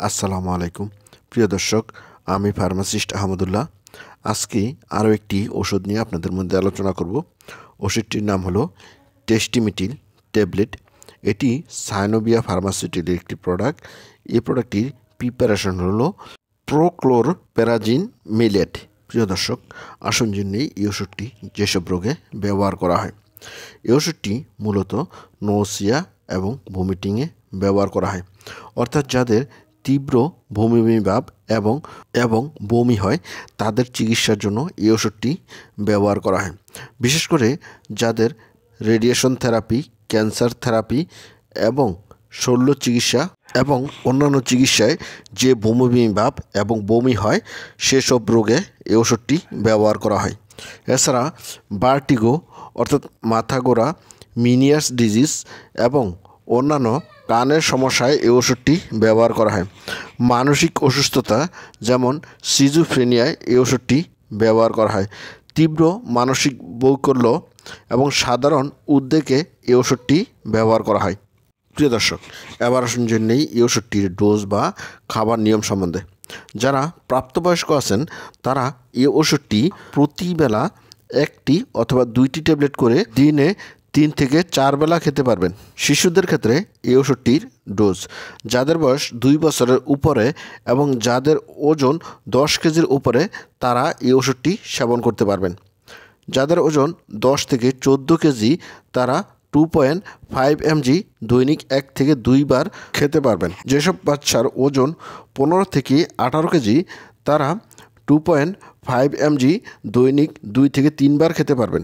আসসালামু আলাইকুম প্রিয় দর্শক, আমি ফার্মাসিস্ট আহমদুল্লাহ। আজকে আরও একটি ওষুধ নিয়ে আপনাদের মধ্যে আলোচনা করব। ওষুধটির নাম হলো টেস্টিমিটিল ট্যাবলেট। এটি সাইনোভিয়া ফার্মাসিউটিক্যালের একটি প্রোডাক্ট। এই প্রোডাক্টটির প্রিপারেশন হলো প্রোক্লোরপেরাজিন মিলেট। প্রিয় দর্শক, আসুন জেনে এই ওষুধটি যেসব রোগে ব্যবহার করা হয়। এই ওষুধটি মূলত নৌসিয়া এবং ভমিটিংয়ে ব্যবহার করা হয়, অর্থাৎ যাদের তীব্র বমি ভাব এবং বমি হয় তাদের চিকিৎসার জন্য এই ওষুধটি ব্যবহার করা হয়। বিশেষ করে যাদের রেডিয়েশন থেরাপি, ক্যান্সার থেরাপি এবং শল্য চিকিৎসা এবং অন্যান্য চিকিৎসায় যে বমি ভাব এবং বমি হয় সেসব রোগে এই ওষুধটি ব্যবহার করা হয়। এছাড়া ভার্টিগো অর্থাৎ মাথা ঘোরা, মিনিয়াস ডিজিজ এবং অন্যান্য কানের সমস্যায় এই ওষুধটি ব্যবহার করা হয়। মানসিক অসুস্থতা যেমন সিজোফ্রেনিয়ায় এই ওষুধটি ব্যবহার করা হয়। তীব্র মানসিক বৈকল্য এবং সাধারণ উদ্বেগে এই ওষুধটি ব্যবহার করা হয়। প্রিয় দর্শক, এবার আসুন জেনেই এই ওষুধটির ডোজ বা খাবার নিয়ম সম্বন্ধে। যারা প্রাপ্তবয়স্ক আছেন তারা এই ওষুধটি প্রতিবেলা একটি অথবা 2টি ট্যাবলেট করে দিনে 3 থেকে 4 বেলা খেতে পারবেন। শিশুদের ক্ষেত্রে এই ওষুধটির ডোজ যাদের বয়স 2 বছরের উপরে এবং যাদের ওজন 10 কেজির উপরে তারা এই ওষুধটি সেবন করতে পারবেন। যাদের ওজন 10 থেকে 14 কেজি তারা 2.5 mg দৈনিক 1 থেকে 2 বার খেতে পারবেন। যেসব বাচ্চার ওজন 15 থেকে 18 কেজি তারা 2.5 mg দৈনিক 2 থেকে 3 বার খেতে পারবেন।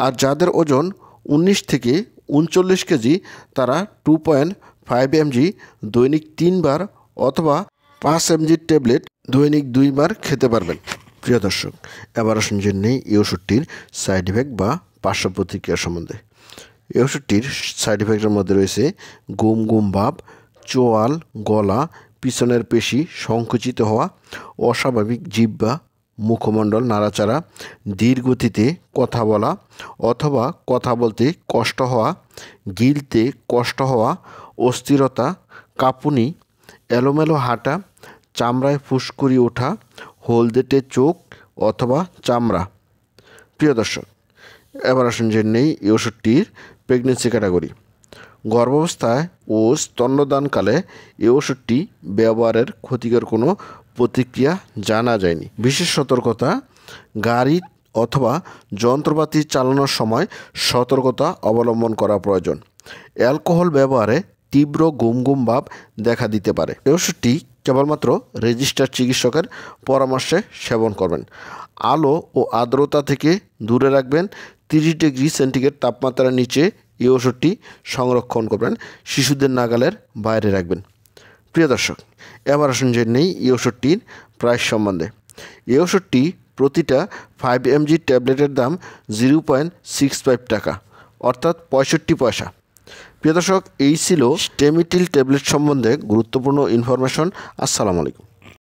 আর যাদের ওজন 19 থেকে 39 কেজি তারা 2.5 mg দৈনিক 3 বার অথবা 5 mg ট্যাবলেট দৈনিক 2 বার খেতে পারবেন। প্রিয় দর্শক, এবার আসুন জেনে এই ওষুধটির সাইড ইফেক্ট বা পার্শ্ব প্রতিক্রিয়া সম্বন্ধে। এই ওষুধটির সাইড ইফেক্টের মধ্যে রয়েছে গুম গুম ভাব, চোয়াল, গলা, পিছনের পেশি সংকুচিত হওয়া, অস্বাভাবিক জিহ্বা, মুখমণ্ডল নাড়াচাড়া, ধীর গতিতে কথা বলা অথবা কথা বলতে কষ্ট হওয়া, গিলতে কষ্ট হওয়া, অস্থিরতা, কাঁপুনি, এলোমেলো হাঁটা, চামড়ায় ফুসকুড়ি ওঠা, হলদেটে চোখ অথবা চামড়া। প্রিয় দর্শক, এবার আসুন জেনে এই ওষুধটির প্রেগনেন্সি ক্যাটাগরি। গর্ভাবস্থায় ও স্তন্যদানকালে এই ওষুধটি ব্যবহারের ক্ষতিকর কোনো প্রতিক্রিয়া জানা যায়নি। বিশেষ সতর্কতা: গাড়ি অথবা যন্ত্রপাতি চালানোর সময় সতর্কতা অবলম্বন করা প্রয়োজন। অ্যালকোহল ব্যবহারে তীব্র গুম গুম ভাব দেখা দিতে পারে। এই ওষুধটি কেবলমাত্র রেজিস্টার্ড চিকিৎসকের পরামর্শে সেবন করবেন। আলো ও আর্দ্রতা থেকে দূরে রাখবেন। 30 ডিগ্রি সেন্টিগ্রেড তাপমাত্রার নিচে এই ওষুধটি সংরক্ষণ করবেন। শিশুদের নাগালের বাইরে রাখবেন। প্রিয় দর্শক, এবার আসুন জেনে এই ওষুধটির প্রাইস সম্বন্ধে। এই ওষুধটি প্রতিটা 5 mg ট্যাবলেটের দাম 0.65 টাকা, অর্থাৎ 65 পয়সা। প্রিয় দর্শক, এই ছিল টেস্টিমিটিল ট্যাবলেট সম্বন্ধে গুরুত্বপূর্ণ ইনফরমেশন। আসসালামু আলাইকুম।